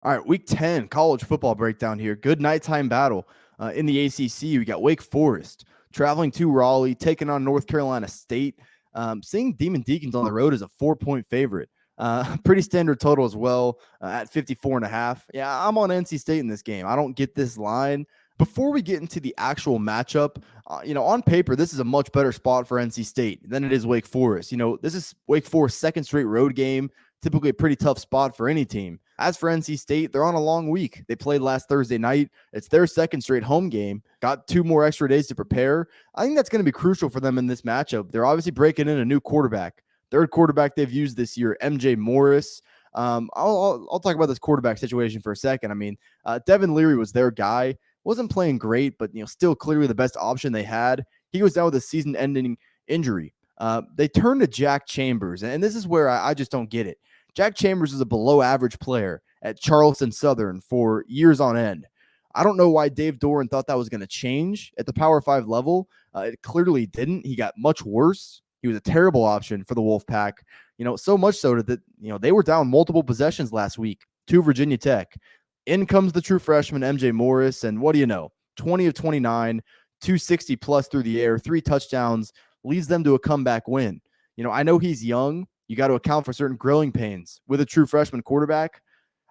All right, week 10, college football breakdown here. Good nighttime battle in the ACC. We got Wake Forest traveling to Raleigh, taking on North Carolina State. Seeing Demon Deacons on the road as a 4-point favorite. Pretty standard total as well at 54.5. Yeah, I'm on NC State in this game. I don't get this line. Before we get into the actual matchup, on paper, this is a much better spot for NC State than it is Wake Forest. This is Wake Forest's second straight road game, typically a pretty tough spot for any team. As for NC State, they're on a long week. They played last Thursday night. It's their second straight home game. Got 2 more extra days to prepare. I think that's going to be crucial for them in this matchup. They're obviously breaking in a new quarterback. Third quarterback they've used this year, MJ Morris. I'll talk about this quarterback situation for a second. I mean, Devin Leary was their guy. Wasn't playing great, but still clearly the best option they had. He was down with a season-ending injury. They turned to Jack Chambers, and this is where I just don't get it. Jack Chambers is a below-average player at Charleston Southern for years on end. I don't know why Dave Doran thought that was going to change at the Power 5 level. It clearly didn't. He got much worse. He was a terrible option for the Wolfpack. So much so that they were down multiple possessions last week to Virginia Tech. In comes the true freshman, MJ Morris, and what do you know? 20 of 29, 260 plus through the air, 3 touchdowns, leads them to a comeback win. I know he's young. You got to account for certain growing pains with a true freshman quarterback.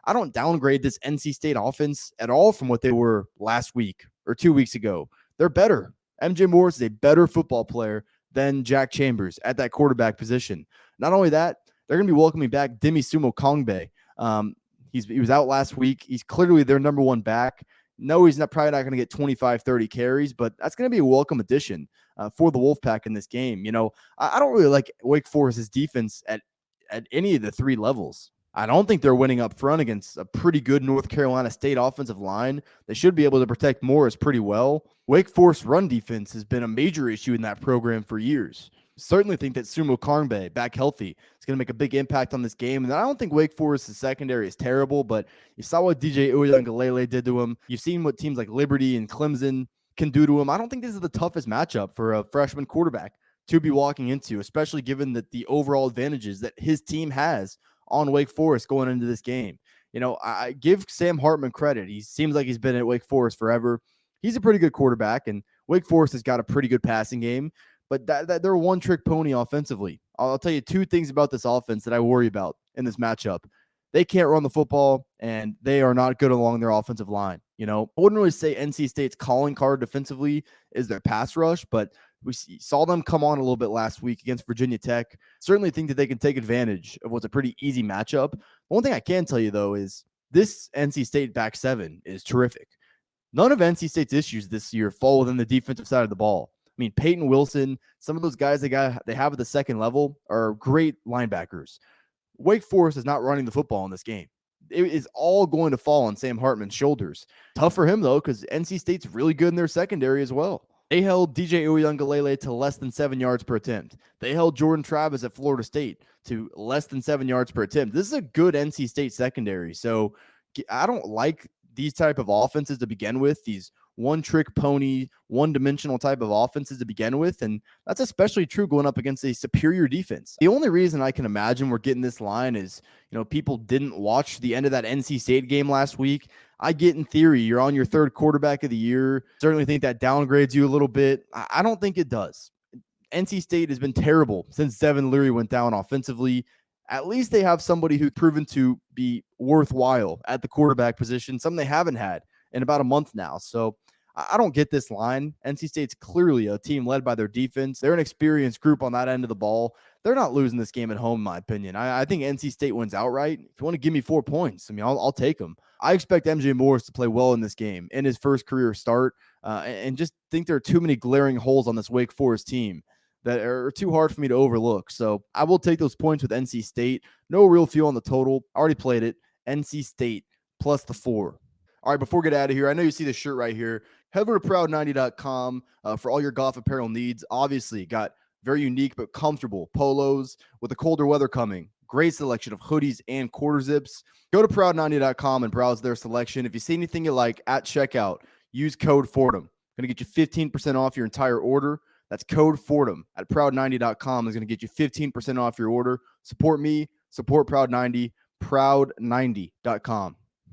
I don't downgrade this NC State offense at all from what they were last week or 2 weeks ago. They're better. MJ Morris is a better football player than Jack Chambers at that quarterback position. Not only that, they're going to be welcoming back Dimi Sumo Kongbe. He was out last week. He's clearly their number one back. No, he's probably not going to get 25, 30 carries, but that's going to be a welcome addition for the Wolfpack in this game. I don't really like Wake Forest's defense at any of the 3 levels. I don't think they're winning up front against a pretty good North Carolina State offensive line. They should be able to protect Morris pretty well. Wake Forest run defense has been a major issue in that program for years. Certainly think that Sumo Kongbe, back healthy, is going to make a big impact on this game. And I don't think Wake Forest's secondary is terrible, but you saw what DJ Uiagalelei did to him. You've seen what teams like Liberty and Clemson can do to him. I don't think this is the toughest matchup for a freshman quarterback to be walking into, especially given that the overall advantages that his team has on Wake Forest going into this game. I give Sam Hartman credit. He seems like he's been at Wake Forest forever. He's a pretty good quarterback, and Wake Forest has got a pretty good passing game. But they're a one-trick pony offensively. I'll tell you 2 things about this offense that I worry about in this matchup. They can't run the football, and they are not good along their offensive line. I wouldn't really say NC State's calling card defensively is their pass rush, but we saw them come on a little bit last week against Virginia Tech. Certainly think that they can take advantage of what's a pretty easy matchup. One thing I can tell you, though, is this NC State back 7 is terrific. None of NC State's issues this year fall within the defensive side of the ball. I mean, Peyton Wilson, some of those guys they have at the second level are great linebackers. Wake Forest is not running the football in this game. It is all going to fall on Sam Hartman's shoulders. Tough for him, though, because NC State's really good in their secondary as well. They held DJ Uiagalelei to less than 7 yards per attempt. They held Jordan Travis at Florida State to less than 7 yards per attempt. This is a good NC State secondary. So I don't like these type of offenses to begin with, these one-trick pony, one-dimensional type of offenses to begin with, and that's especially true going up against a superior defense. The only reason I can imagine we're getting this line is, people didn't watch the end of that NC State game last week. I get in theory you're on your 3rd quarterback of the year. Certainly think that downgrades you a little bit. I don't think it does. NC State has been terrible since Devin Leary went down offensively. At least they have somebody who's proven to be worthwhile at the quarterback position, something they haven't had in about a month now. So I don't get this line. NC State's clearly a team led by their defense. They're an experienced group on that end of the ball. They're not losing this game at home, in my opinion. I think NC State wins outright. If you want to give me 4 points, I'll take them. I expect MJ Morris to play well in this game in his first career start, and just think there are too many glaring holes on this Wake Forest team that are too hard for me to overlook. So I will take those points with NC State. No real feel on the total. Already played it. NC State plus the 4. All right, before we get out of here, I know you see the shirt right here. Head over to proud90.com for all your golf apparel needs. Obviously, got very unique but comfortable polos with the colder weather coming. Great selection of hoodies and quarter zips. Go to proud90.com and browse their selection. If you see anything you like at checkout, use code Fordham. Going to get you 15% off your entire order. That's code Fordham at proud90.com is going to get you 15% off your order. Support me, support Proud90, proud90.com.